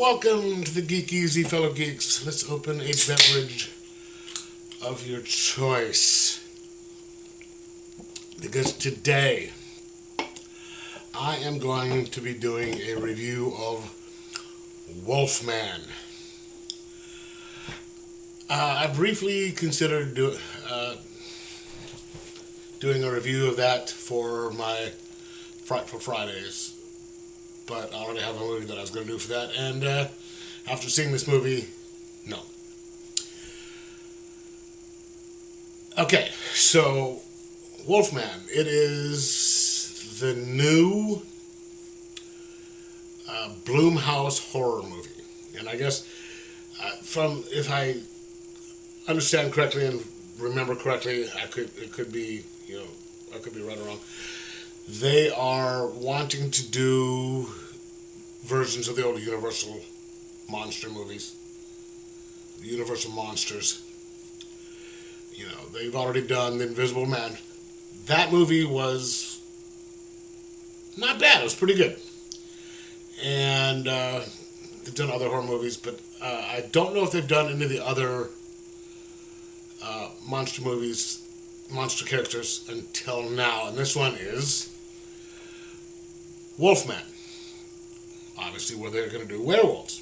Welcome to the Geek Easy, fellow geeks. Let's open a beverage of your choice. Because today, I am going to be doing a review of Wolfman. I briefly considered doing a review of that for my Frightful Fridays, but I already have a movie that I was going to do for that, and after seeing this movie, no. Okay, so Wolfman. It is the new Blumhouse horror movie, and I guess if I understand correctly and remember correctly, I could be right or wrong. They are wanting to do versions of the old Universal monster movies, the Universal monsters. You know, they've already done The Invisible Man. That movie was not bad. It was pretty good. And they've done other horror movies, but I don't know if they've done any of the other monster movies, monster characters until now. And this one is Wolfman. Obviously, where they're going to do werewolves.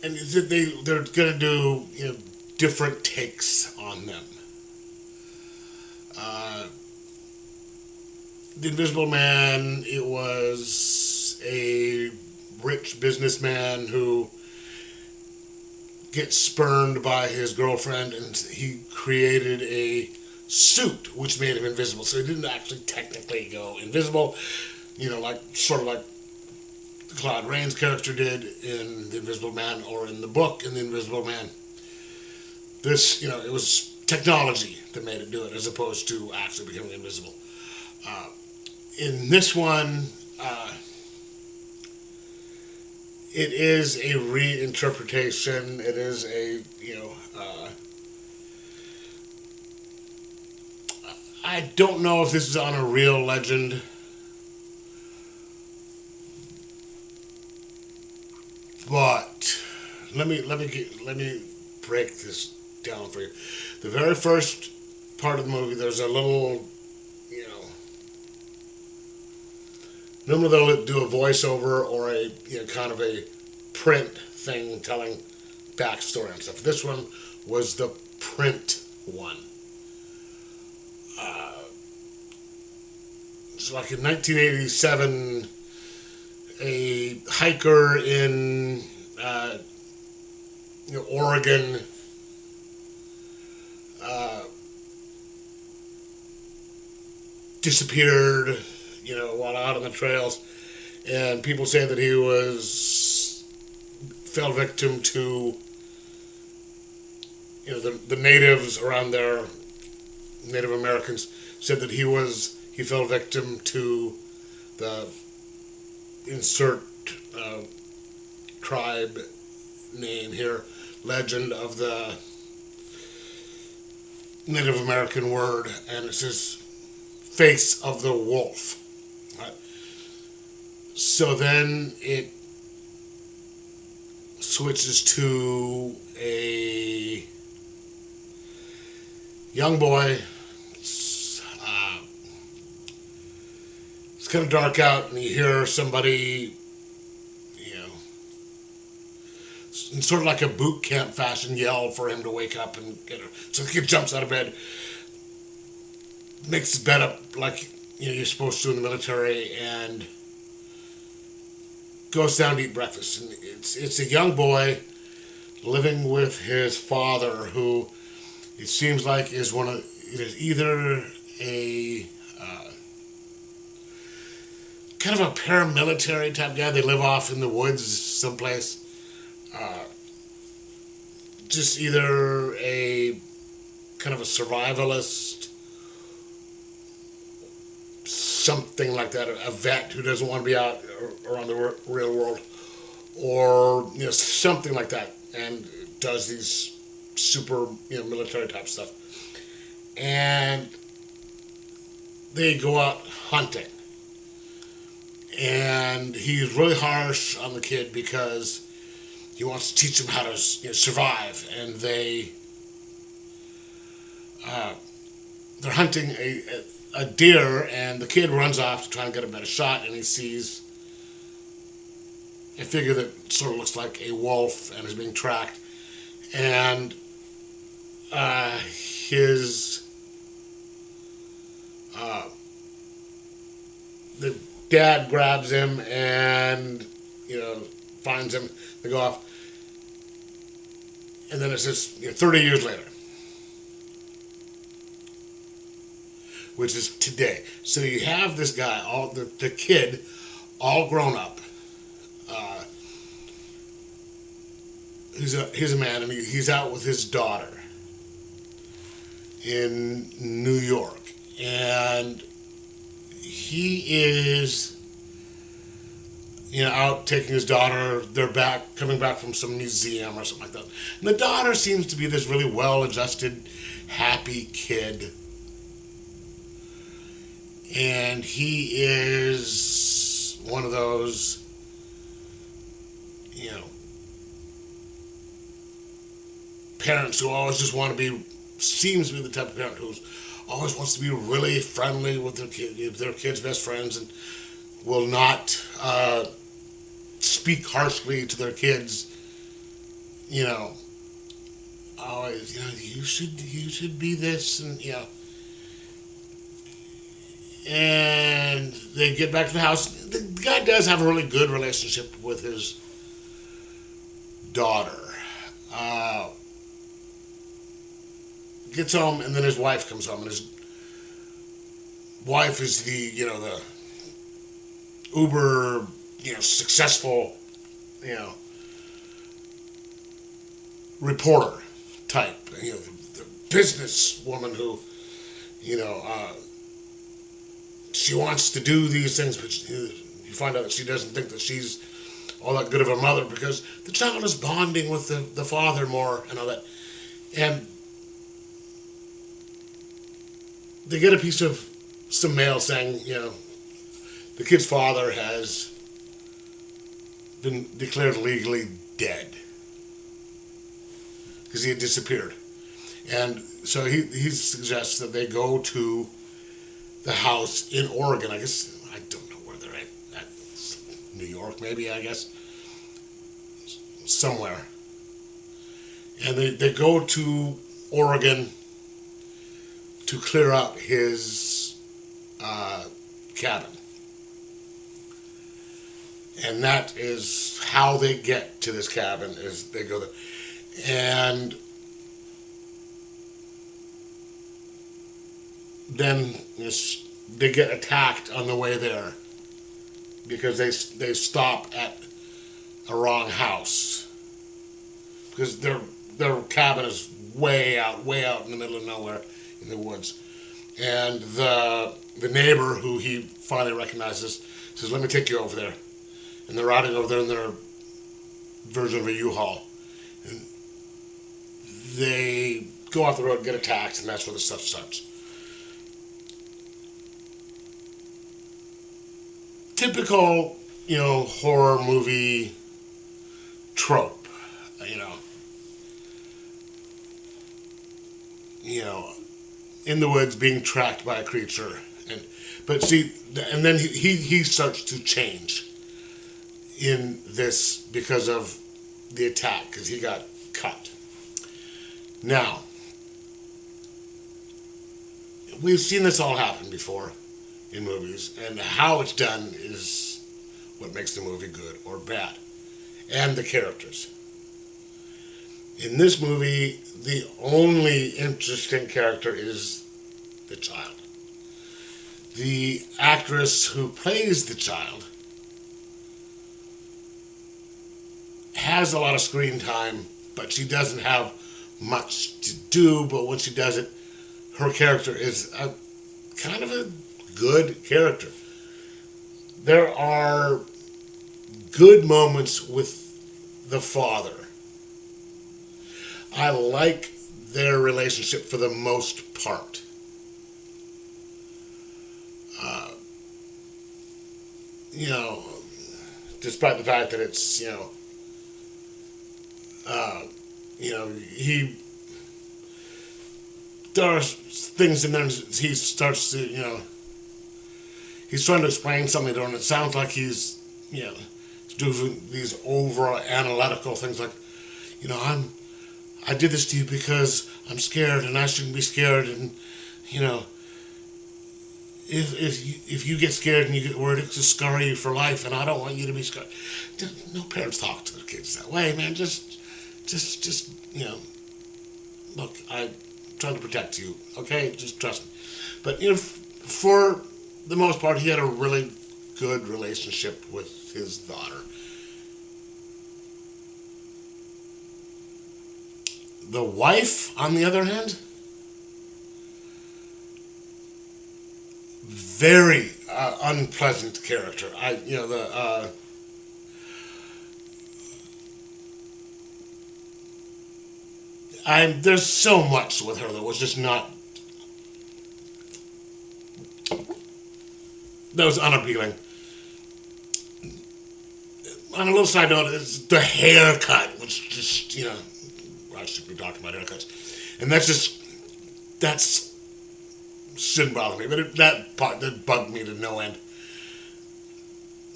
And they're going to do different takes on them. The Invisible Man, it was a rich businessman who gets spurned by his girlfriend, and he created a suit which made him invisible. So he didn't actually technically go invisible, sort of like Claude Rains' character did in The Invisible Man, or in the book in The Invisible Man. This, it was technology that made it do it, as opposed to actually becoming invisible. In this one, it is a reinterpretation. It is I don't know if this is on a real legend. But let me break this down for you. The very first part of the movie, there's a little, normally they'll do a voiceover or a kind of a print thing telling backstory and stuff. This one was the print one. So like in 1987, a hiker in Oregon disappeared, while out on the trails, and people say that he fell victim to the natives around there. Native Americans said that he fell victim to the insert tribe name here, legend of the Native American word, and it says face of the wolf. Right? So then it switches to a young boy. It's kind of dark out, and you hear somebody, in sort of like a boot camp fashion, yell for him to wake up and get her. So the kid jumps out of bed, makes his bed up like you're supposed to in the military, and goes down to eat breakfast. And it's a young boy living with his father, who it seems like is either a kind of a paramilitary type guy. They live off in the woods someplace. Just either a kind of a survivalist, something like that, a vet who doesn't want to be out around the real world, or something like that, and does these super military type stuff. And they go out hunting. and he's really harsh on the kid because he wants to teach him how to survive. And they're hunting a deer, and the kid runs off to try and get a better shot, and he sees a figure that sort of looks like a wolf and is being tracked. And his the dad grabs him and finds him. They go off, and then it's just 30 years later, which is today. So you have this guy, the kid, all grown up. He's a man, and he's out with his daughter in New York, and he is out taking his daughter. They're coming back from some museum or something like that, and the daughter seems to be this really well-adjusted, happy kid, and he is one of those parents who always just want to be, seems to be the type of parent who always wants to be really friendly with their kids' best friends, and will not speak harshly to their kids. Always, you should be this, and they get back to the house. The guy does have a really good relationship with his daughter. Gets home, and then his wife comes home, and his wife is the uber successful reporter type, the business woman who she wants to do these things, but you find out that she doesn't think that she's all that good of a mother because the child is bonding with the father more and all that. And they get a piece of some mail saying, the kid's father has been declared legally dead because he had disappeared. And so he suggests that they go to the house in Oregon. I guess, I don't know where they're at New York maybe, I guess, somewhere. And they go to Oregon to clear out his cabin. And that is how they get to this cabin, is they go there. And then they get attacked on the way there because they stop at a wrong house. Because their cabin is way out in the middle of nowhere in the woods. And the neighbor, who he finally recognizes, says, "Let me take you over there." And they're riding over there in their version of a U-Haul. And they go off the road and get attacked, and that's where the stuff starts. Typical, horror movie trope, in the woods being tracked by a creature, but then he starts to change in this because of the attack, because he got cut. Now, we've seen this all happen before in movies, and how it's done is what makes the movie good or bad, and the characters. In this movie, the only interesting character is the child. The actress who plays the child has a lot of screen time, but she doesn't have much to do. But when she does it, her character is a kind of a good character. There are good moments with the father. I like their relationship for the most part. you know, despite the fact that it's, he there are things in there. He starts to, he's trying to explain something to her, and it sounds like he's, doing these over analytical things like, I did this to you because I'm scared, and I shouldn't be scared, and you know, if you get scared and you get worried, it's just scar you for life, and I don't want you to be scarred. No parents talk to their kids that way, man. Just look, I'm trying to protect you, okay? Just trust me. But for the most part, he had a really good relationship with his daughter. The wife, on the other hand, very unpleasant character. There's so much with her that was just not, that was unappealing. On a little side note, is the haircut, which just, I should be talking about haircuts. And that's shouldn't bother me, but that part did bug me to no end.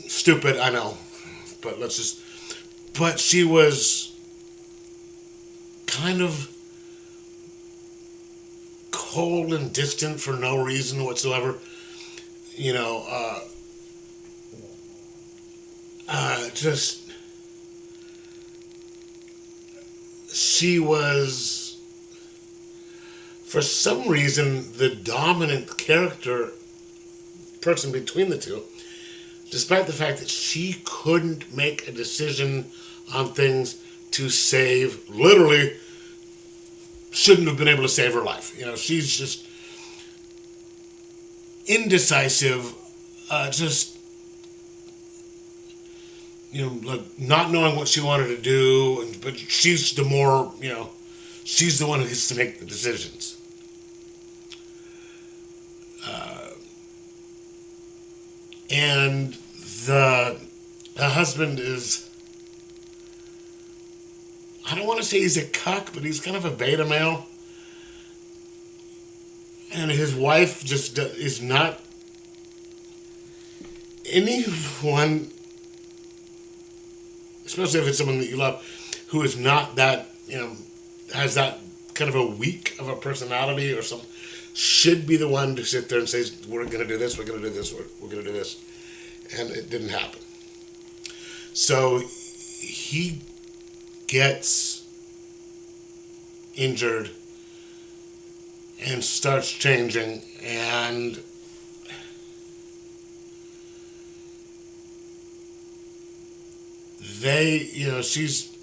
Stupid, I know, but but she was kind of cold and distant for no reason whatsoever. She was, for some reason, the dominant person between the two, despite the fact that she couldn't make a decision on things to save, literally, shouldn't have been able to save her life. She's just indecisive, like not knowing what she wanted to do, but she's the more, she's the one who gets to make the decisions. And the husband is, I don't want to say he's a cuck, but he's kind of a beta male. And his wife just is not anyone, especially if it's someone that you love, who is not that, has that kind of a weak of a personality or something, should be the one to sit there and say, we're going to do this, we're going to do this, we're going to do this. And it didn't happen. So he gets injured and starts changing, and she's,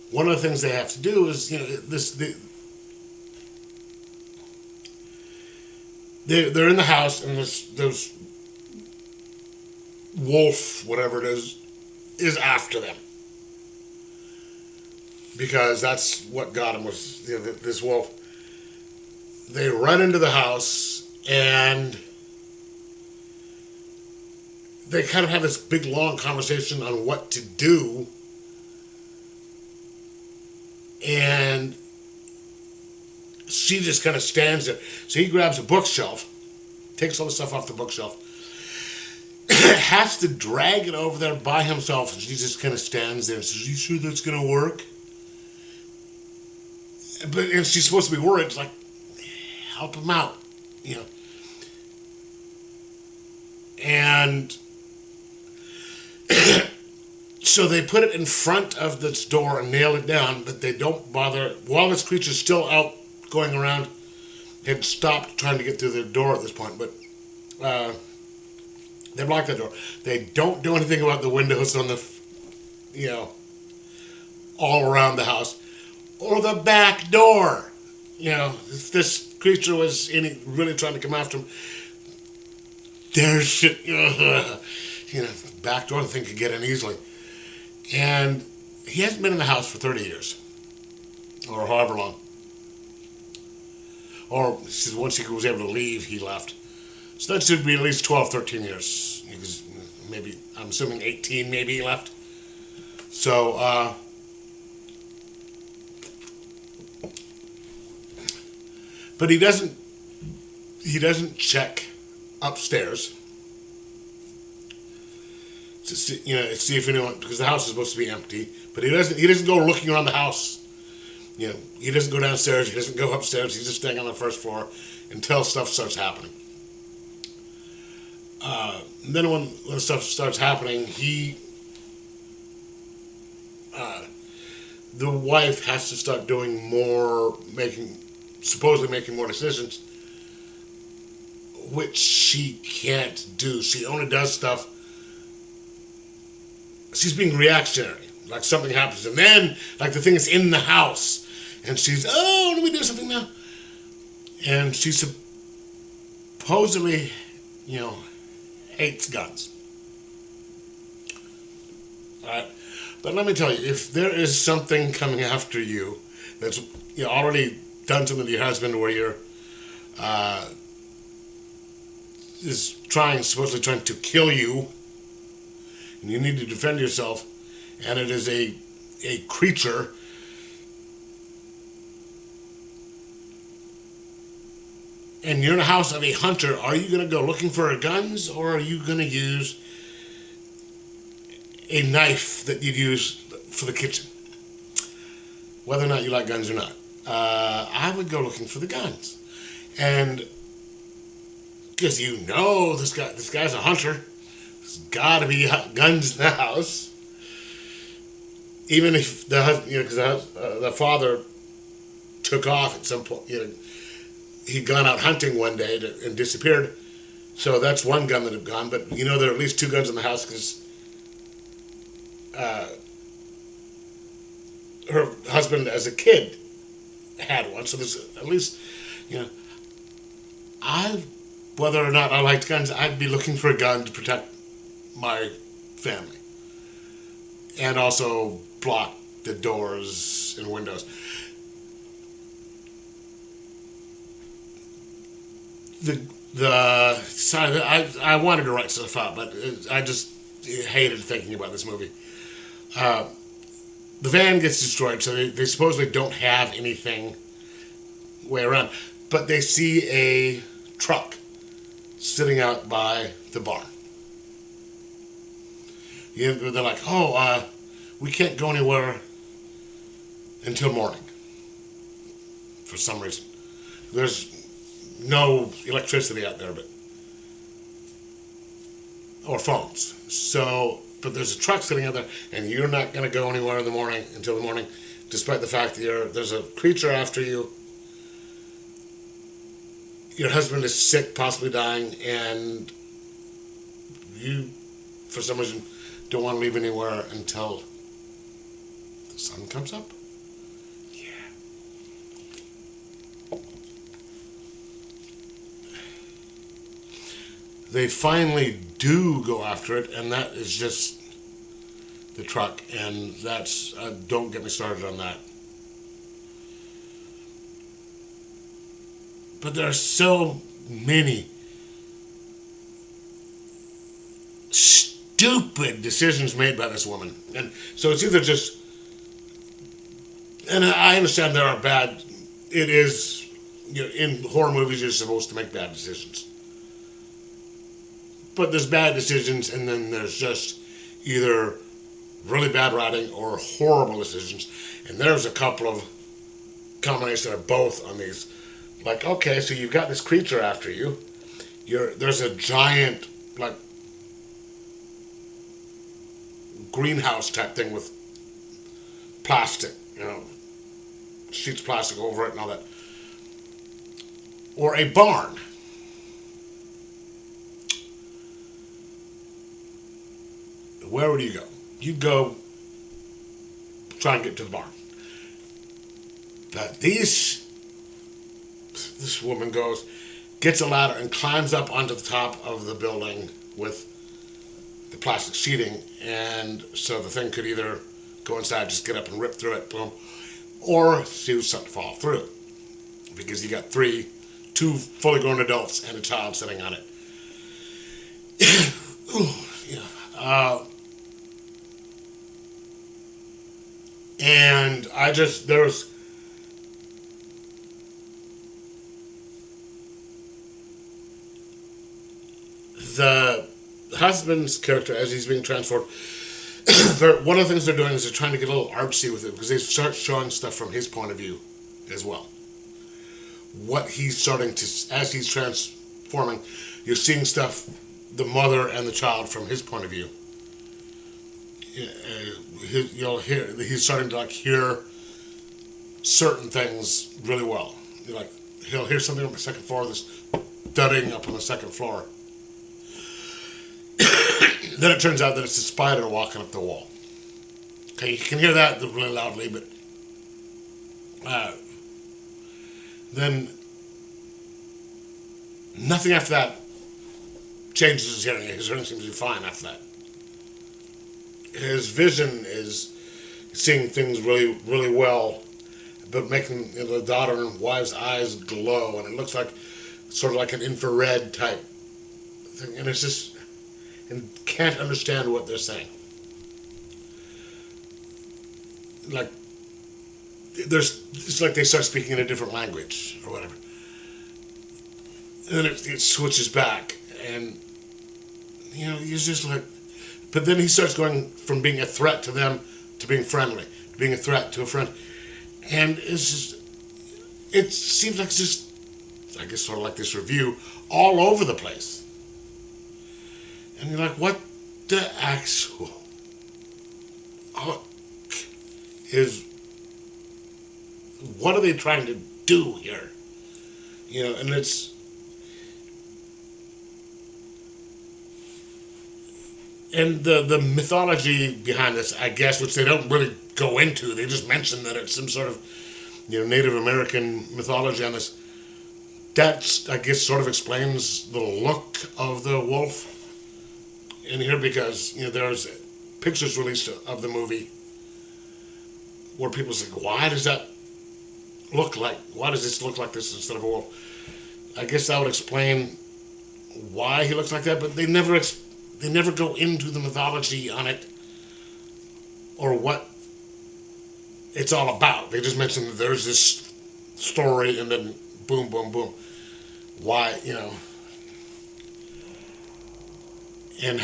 one of the things they have to do is, they're in the house, and there's wolf, whatever it is after them. Because that's what got him, was this wolf. They run into the house, and they kind of have this big, long conversation on what to do. And she just kind of stands there. So he grabs a bookshelf, takes all the stuff off the bookshelf, has to drag it over there by himself, and she just kind of stands there and says, "You sure that's going to work?" And she's supposed to be worried. It's like, help him out, And so they put it in front of this door and nail it down, but they don't bother. While this creature's still out going around, had stopped trying to get through the door at this point, but they block the door. They don't do anything about the windows on the, all around the house, or the back door. If this creature was really trying to come after him, there's shit, back door, the thing could get in easily. And he hasn't been in the house for 30 years, or however long. Or once he was able to leave, he left. So that should be at least 12, 13 years. Because maybe, I'm assuming 18 maybe left. So, but he doesn't check upstairs to see, see if anyone, because the house is supposed to be empty. But he doesn't go looking around the house. He doesn't go downstairs. He doesn't go upstairs. He's just staying on the first floor until stuff starts happening. And then when stuff starts happening, the wife has to start doing more, supposedly making more decisions, which she can't do. She only does stuff. She's being reactionary. Like something happens, and then like the thing is in the house, and she's, oh, let me do something now. And she supposedly, hates guns. Alright? But let me tell you, if there is something coming after you that's already done something to your husband where you're supposedly trying to kill you, and you need to defend yourself, and it is a creature, and you're in a house of a hunter, are you going to go looking for guns, or are you going to use a knife that you'd use for the kitchen? Whether or not you like guns or not. I would go looking for the guns. And because this guy's a hunter, there's got to be guns in the house. Even if the husband, because the father took off at some point, he'd gone out hunting one day and disappeared. So that's one gun that had gone. But there are at least two guns in the house because her husband, as a kid, had one. So there's at least, whether or not I liked guns, I'd be looking for a gun to protect my family. And also block the doors and windows. I wanted to write stuff out, but I just hated thinking about this movie. The van gets destroyed, so they supposedly don't have anything way around, but they see a truck sitting out by the barn. They're like, we can't go anywhere until morning. For some reason. There's no electricity out there, or phones. But there's a truck sitting out there, and you're not going to go anywhere until the morning, despite the fact that there's a creature after you. Your husband is sick, possibly dying, and you, for some reason, don't want to leave anywhere until the sun comes up. Yeah. They finally do go after it, and that is just the truck, and that's, don't get me started on that. But there are so many stupid decisions made by this woman. And so it's either just, and I understand there are bad, it is, in horror movies you're supposed to make bad decisions. But there's bad decisions, and then there's just either really bad writing or horrible decisions. And there's a couple of combinations of both on these. Like, okay, so you've got this creature after you. There's a giant, like, greenhouse type thing with plastic, sheets of plastic over it and all that. Or a barn. Where would you go? You'd go try and get to the barn. But this woman gets a ladder and climbs up onto the top of the building with the plastic sheeting, and so the thing could either go inside, just get up and rip through it, boom, or she was set to fall through, because you got two fully grown adults and a child sitting on it. Ooh, yeah. And there's the husband's character as he's being transformed. One of the things they're doing is they're trying to get a little artsy with it because they start showing stuff from his point of view as well. What he's starting to, as he's transforming, you're seeing stuff, the mother and the child from his point of view. You'll hear, he's starting to like hear certain things really well. Like he'll hear something on the second floor that's thudding up on the second floor. Then it turns out that it's a spider walking up the wall. Okay, you can hear that really loudly, but then nothing after that changes his hearing. His hearing seems to be fine after that. His vision is seeing things really, really well, but making the daughter and wife's eyes glow, and it looks like sort of like an infrared type thing, and it's just, and can't understand what they're saying. Like, it's like they start speaking in a different language or whatever. And then it switches back, and he's just like, but then he starts going from being a threat to them to being friendly, to being a threat to a friend. And it's just, it seems like it's just, I guess sort of like this review, all over the place. And you're like, what the actual what are they trying to do here? And it's, and the mythology behind this, I guess, which they don't really go into, they just mention that it's some sort of, Native American mythology on this. That, I guess, sort of explains the look of the wolf in here, because, there's pictures released of the movie where people say, why does this look like this instead of a wolf? I guess that would explain why he looks like that, but they never go into the mythology on it or what it's all about. They just mention that there's this story and then boom, boom, boom. Why, and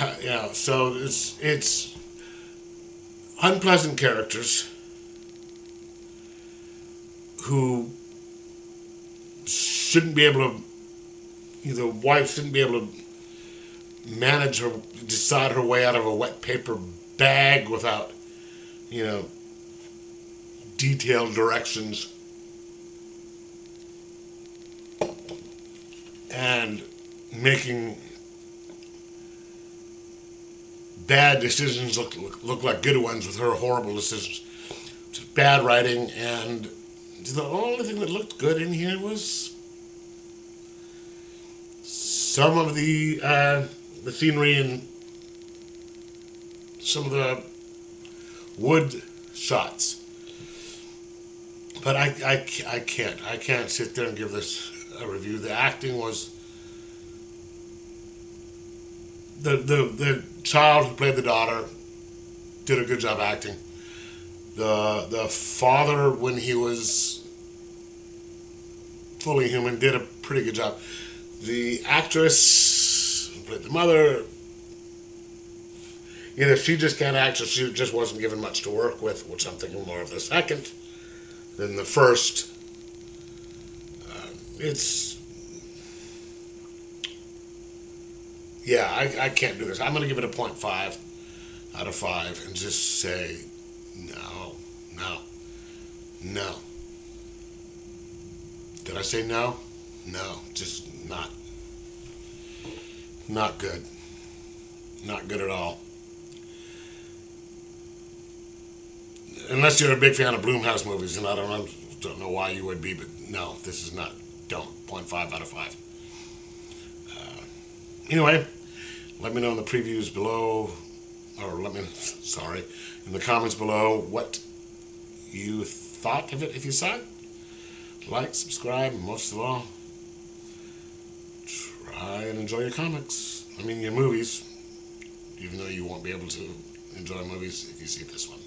so it's unpleasant characters who shouldn't be able to, the wife shouldn't be able to decide her way out of a wet paper bag without, detailed directions. And making bad decisions look like good ones with her horrible decisions. Just bad writing, and the only thing that looked good in here was some of the scenery and some of the wood shots. But I can't sit there and give this a review. The acting was, the child who played the daughter did a good job acting. The father, when he was fully human, did a pretty good job. The actress who played the mother, either she just can't act or she just wasn't given much to work with, which I'm thinking more of the second than the first. I can't do this. I'm going to give it a 0.5 out of 5 and just say no. Did I say no? No, just not good. Not good at all. Unless you're a big fan of Blumhouse movies, and I don't know why you would be, but no, this is not. Don't. 0.5 out of 5. Anyway, let me know in the previews below, or in the comments below what you thought of it if you saw it. Like, subscribe, and most of all, try and enjoy your comics. Your movies. even though you won't be able to enjoy movies if you see this one.